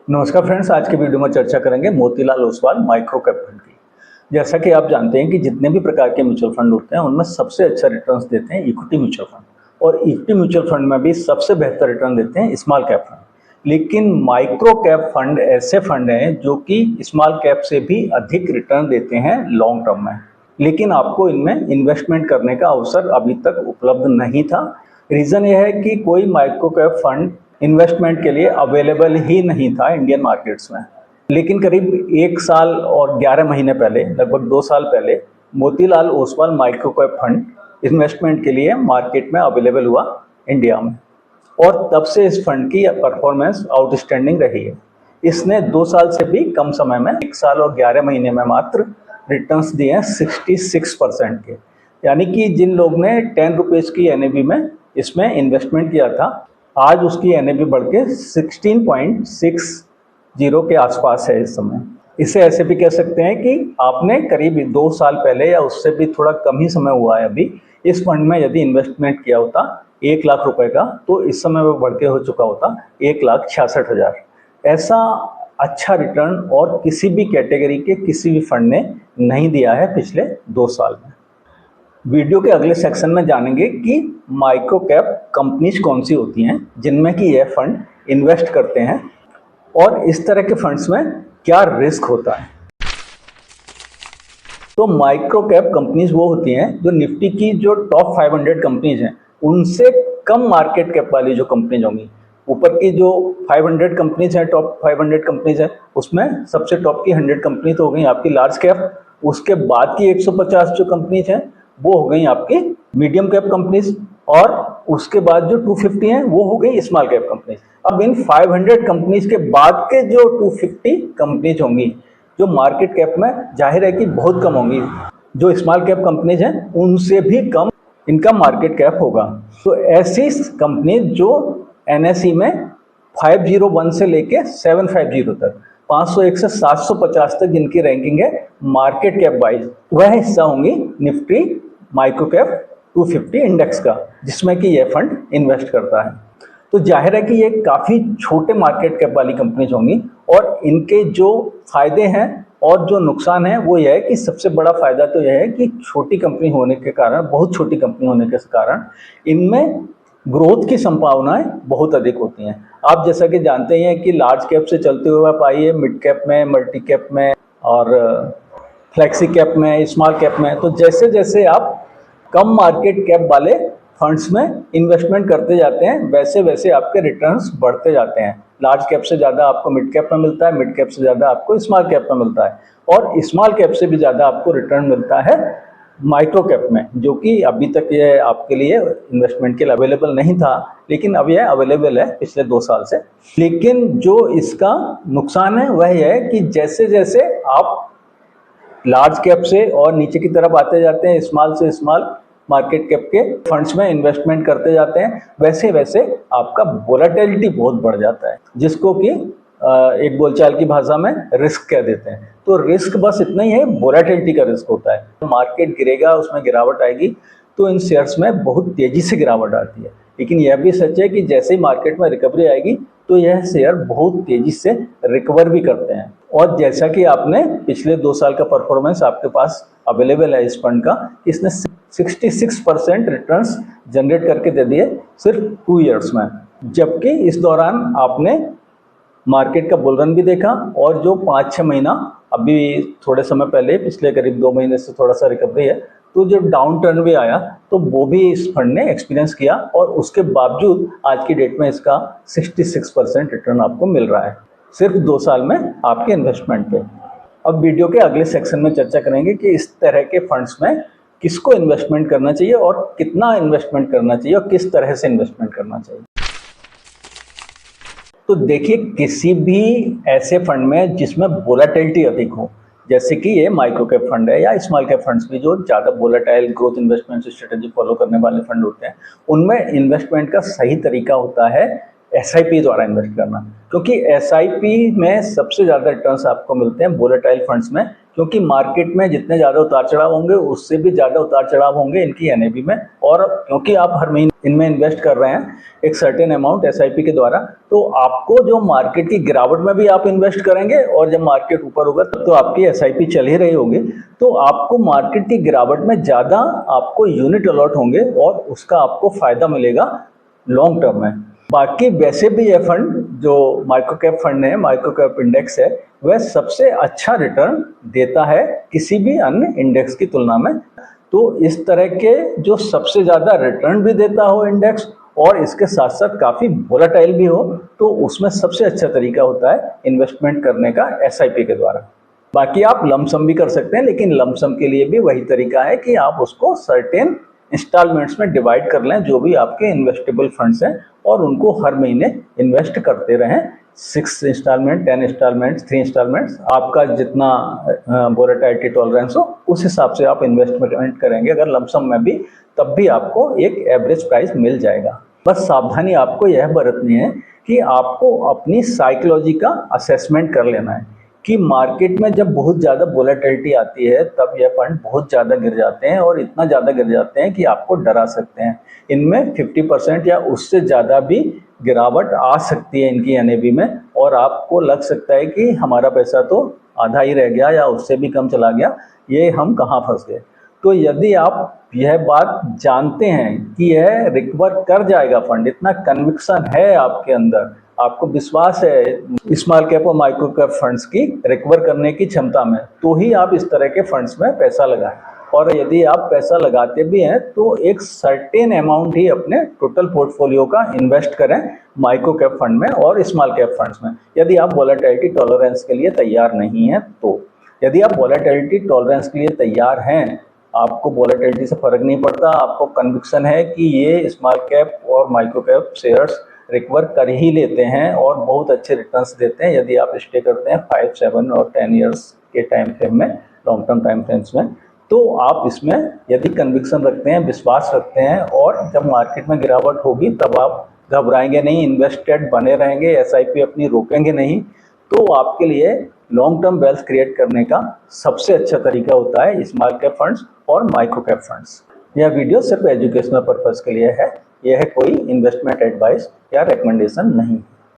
नमस्कार फ्रेंड्स, आज के वीडियो में चर्चा करेंगे Motilal Oswal micro cap fund की। जैसा कि आप जानते हैं कि जितने भी प्रकार के म्यूचुअल फंड होते हैं उनमें सबसे अच्छा रिटर्न्स देते हैं इक्विटी म्यूचुअल फंड, और इक्विटी म्यूचुअल फंड में भी सबसे बेहतर रिटर्न देते हैं स्मॉल कैप फंड। लेकिन माइक्रो कैप फंड ऐसे फंड हैं जो कि स्मॉल कैप से भी अधिक रिटर्न देते हैं लॉन्ग टर्म में, लेकिन आपको इनमें इन्वेस्टमेंट करने का अवसर अभी तक उपलब्ध नहीं था। रीज़न यह है कि कोई माइक्रो कैप फंड इन्वेस्टमेंट के लिए अवेलेबल ही नहीं था इंडियन मार्केट्स में। लेकिन करीब 1 साल और 11 महीने पहले, लगभग 2 साल पहले, Motilal Oswal micro cap fund investment के लिए मार्केट में अवेलेबल हुआ इंडिया में, और तब से इस फंड की परफॉर्मेंस आउटस्टैंडिंग रही है। इसने 2 साल से भी कम समय में 1 साल और 11 महीने में मात्र रिटर्न्स दिए हैं 66% के। यानी कि जिन लोग ने 10 रुपीज़ की NAV में इसमें इन्वेस्टमेंट किया था, आज उसकी NAV बढ़ के 16.60 के आसपास है इस समय। इसे ऐसे भी कह सकते हैं कि आपने करीब 2 साल पहले या उससे भी थोड़ा कम ही समय हुआ है अभी, इस फंड में यदि इन्वेस्टमेंट किया होता 1 लाख रुपए का, तो इस समय वो बढ़ के हो चुका होता 1,66,000। ऐसा अच्छा रिटर्न और किसी भी कैटेगरी के किसी भी फंड ने नहीं दिया है पिछले 2 साल में। वीडियो के अगले सेक्शन में जानेंगे कि माइक्रो कैप कंपनीज कौन सी होती हैं जिनमें कि यह फंड इन्वेस्ट करते हैं, और इस तरह के फंड्स में क्या रिस्क होता है। तो माइक्रो कैप कंपनीज वो होती हैं जो निफ्टी की जो टॉप 500 कंपनीज हैं उनसे कम मार्केट कैप वाली जो कंपनीज होंगी। ऊपर की जो 500 कंपनीज हैं, टॉप 500 कंपनीज हैं, उसमें सबसे टॉप की 100 कंपनी तो हो गई आपकी लार्ज कैप। उसके बाद की 150 जो कंपनीज हैं वो हो गई आपकी मीडियम कैप कंपनीज, और उसके बाद जो 250 हैं वो हो गई स्मॉल कैप कंपनीज। अब इन 500 कंपनीज के बाद के जो 250 कंपनीज होंगी जो मार्केट कैप में जाहिर है कि बहुत कम होंगी, जो स्मॉल कैप कंपनीज हैं उनसे भी कम इनका मार्केट कैप होगा। तो ऐसी कंपनी जो NSE में 501 से लेके 750 तक, 501 से 750 तक जिनकी रैंकिंग है मार्केट कैप वाइज, वह हिस्सा होंगी निफ्टी माइक्रो कैप 250 इंडेक्स का, जिसमें कि यह फंड इन्वेस्ट करता है। तो जाहिर है कि ये काफ़ी छोटे मार्केट कैप वाली कंपनीज होंगी, और इनके जो फायदे हैं और जो नुकसान है वो यह है कि सबसे बड़ा फायदा तो यह है कि छोटी कंपनी होने के कारण, बहुत छोटी कंपनी होने के कारण इनमें ग्रोथ की संभावनाएं बहुत अधिक होती हैं। आप जैसा कि जानते ही हैं कि लार्ज कैप से चलते हुए आप आइए मिड कैप में, मल्टी कैप में और फ्लेक्सी कैप में, स्मॉल कैप में। तो जैसे जैसे आप कम मार्केट कैप वाले फंड्स में इन्वेस्टमेंट करते जाते हैं वैसे वैसे आपके रिटर्न्स बढ़ते जाते हैं। लार्ज कैप से ज़्यादा आपको मिड कैप में मिलता है, मिड कैप से ज़्यादा आपको स्मॉल कैप में मिलता है, और स्मॉल कैप से भी ज़्यादा आपको रिटर्न मिलता है माइक्रो कैप में, जो कि अभी तक ये आपके लिए इन्वेस्टमेंट के लिए अवेलेबल नहीं था, लेकिन अब यह अवेलेबल है पिछले 2 साल से। लेकिन जो इसका नुकसान है वह यह है कि जैसे जैसे आप लार्ज कैप से और नीचे की तरफ आते जाते हैं, स्मॉल से स्मॉल मार्केट कैप के फंड्स में इन्वेस्टमेंट करते जाते हैं, वैसे वैसे आपका वोलेटिलिटी बहुत बढ़ जाता है, जिसको कि एक बोलचाल की भाषा में रिस्क कह देते हैं। तो रिस्क बस इतना ही है, वोलेटिलिटी का रिस्क होता है। मार्केट गिरेगा, उसमें गिरावट आएगी तो इन शेयर्स में बहुत तेजी से गिरावट आती है, लेकिन यह भी सच है कि जैसे ही मार्केट में रिकवरी आएगी तो यह शेयर बहुत तेजी से रिकवर भी करते हैं। और जैसा कि आपने पिछले 2 साल का परफॉर्मेंस आपके पास अवेलेबल है इस फंड का, इसने 66% रिटर्न्स जनरेट करके दे दिए सिर्फ 2 ईयर्स में। जबकि इस दौरान आपने मार्केट का बुल रन भी देखा, और जो 5-6 महीना अभी थोड़े समय पहले, पिछले करीब 2 महीने से थोड़ा सा रिकवरी है, तो जब डाउन टर्न भी आया तो वो भी इस फंड ने एक्सपीरियंस किया, और उसके बावजूद आज की डेट में इसका 66% रिटर्न आपको मिल रहा है सिर्फ 2 साल में आपके इन्वेस्टमेंट पे। अब वीडियो के अगले सेक्शन में चर्चा करेंगे कि इस तरह के फंड्स में किसको इन्वेस्टमेंट करना चाहिए और कितना इन्वेस्टमेंट करना चाहिए और किस तरह से इन्वेस्टमेंट करना चाहिए। तो देखिए, किसी भी ऐसे फंड में जिसमें वोलेटिलिटी अधिक हो, जैसे कि ये माइक्रो कैप फंड है या स्मॉल कैप फंड्स भी, जो ज़्यादा volatile growth investment strategy follow करने वाले फंड होते हैं, उनमें इन्वेस्टमेंट का सही तरीका होता है SIP द्वारा इन्वेस्ट करना, क्योंकि SIP में सबसे ज़्यादा रिटर्न्स आपको मिलते हैं वोलेटाइल फंड्स में, क्योंकि मार्केट में जितने ज़्यादा उतार चढ़ाव होंगे उससे भी ज़्यादा उतार चढ़ाव होंगे इनकी NAV में। और क्योंकि आप हर महीने इनमें इन्वेस्ट कर रहे हैं एक सर्टेन अमाउंट SIP के द्वारा, तो आपको जो मार्केट की गिरावट में भी आप इन्वेस्ट करेंगे और जब मार्केट ऊपर होगा तो आपकी SIP चल ही रही होगी, तो आपको मार्केट की गिरावट में ज़्यादा आपको यूनिट अलॉट होंगे और उसका आपको फ़ायदा मिलेगा लॉन्ग टर्म में। बाकी वैसे भी ये फंड जो माइक्रो कैप फंड है, माइक्रो कैप इंडेक्स है, वह सबसे अच्छा रिटर्न देता है किसी भी अन्य इंडेक्स की तुलना में। तो इस तरह के जो सबसे ज़्यादा रिटर्न भी देता हो इंडेक्स और इसके साथ साथ काफ़ी वोलेटाइल भी हो, तो उसमें सबसे अच्छा तरीका होता है इन्वेस्टमेंट करने का SIP के द्वारा। बाकी आप लमसम भी कर सकते हैं, लेकिन लमसम के लिए भी वही तरीका है कि आप उसको सर्टेन इंस्टॉलमेंट्स में डिवाइड कर लें जो भी आपके इन्वेस्टेबल फंड्स हैं, और उनको हर महीने इन्वेस्ट करते रहें। 6 इंस्टॉलमेंट, 10 इंस्टॉलमेंट्स, 3 इंस्टॉलमेंट्स, आपका जितना वोलेटिलिटी टॉलरेंस हो उस हिसाब से आप इन्वेस्टमेंट करेंगे अगर लमसम में भी, तब भी आपको एक एवरेज प्राइस मिल जाएगा। बस सावधानी आपको यह बरतनी है कि आपको अपनी साइकोलॉजी का असेसमेंट कर लेना है कि मार्केट में जब बहुत ज़्यादा वोलेटिलिटी आती है तब यह फंड बहुत ज़्यादा गिर जाते हैं, और इतना ज़्यादा गिर जाते हैं कि आपको डरा सकते हैं। इनमें 50% या उससे ज़्यादा भी गिरावट आ सकती है इनकी NAV में, और आपको लग सकता है कि हमारा पैसा तो आधा ही रह गया या उससे भी कम चला गया, ये हम कहाँ फंस गए। तो यदि आप यह बात जानते हैं कि यह रिकवर कर जाएगा फंड, इतना कन्विक्शन है आपके अंदर, आपको विश्वास है स्मॉल कैप और माइक्रो कैप फंड्स की रिकवर करने की क्षमता में, तो ही आप इस तरह के फंड्स में पैसा लगाएं। और यदि आप पैसा लगाते भी हैं तो एक सर्टेन अमाउंट ही अपने टोटल पोर्टफोलियो का इन्वेस्ट करें माइक्रो कैप फंड में और स्मॉल कैप फंड्स में, यदि आप वोलेटिलिटी टॉलरेंस के लिए तैयार नहीं हैं तो। यदि आप वोलेटिलिटी टॉलरेंस के लिए तैयार हैं, आपको वोलेटिलिटी से फर्क नहीं पड़ता, आपको कन्विक्शन है कि ये स्मॉल कैप और माइक्रो कैप शेयर्स रिकवर कर ही लेते हैं और बहुत अच्छे रिटर्न्स देते हैं यदि आप स्टे करते हैं 5, 7 और 10 ईयर्स के टाइम फ्रेम में, लॉन्ग टर्म टाइम फ्रेम्स में, तो आप इसमें यदि कन्विक्शन रखते हैं, विश्वास रखते हैं, और जब मार्केट में गिरावट होगी तब आप घबराएंगे नहीं, इन्वेस्टेड बने रहेंगे, SIP अपनी रोकेंगे नहीं, तो आपके लिए लॉन्ग टर्म वेल्थ क्रिएट करने का सबसे अच्छा तरीका होता है स्मॉल कैप फंड्स और माइक्रो कैप फंड्स। यह वीडियो सिर्फ एजुकेशनल पर्पस के लिए है, यह कोई इन्वेस्टमेंट एडवाइस या रिकमेंडेशन नहीं।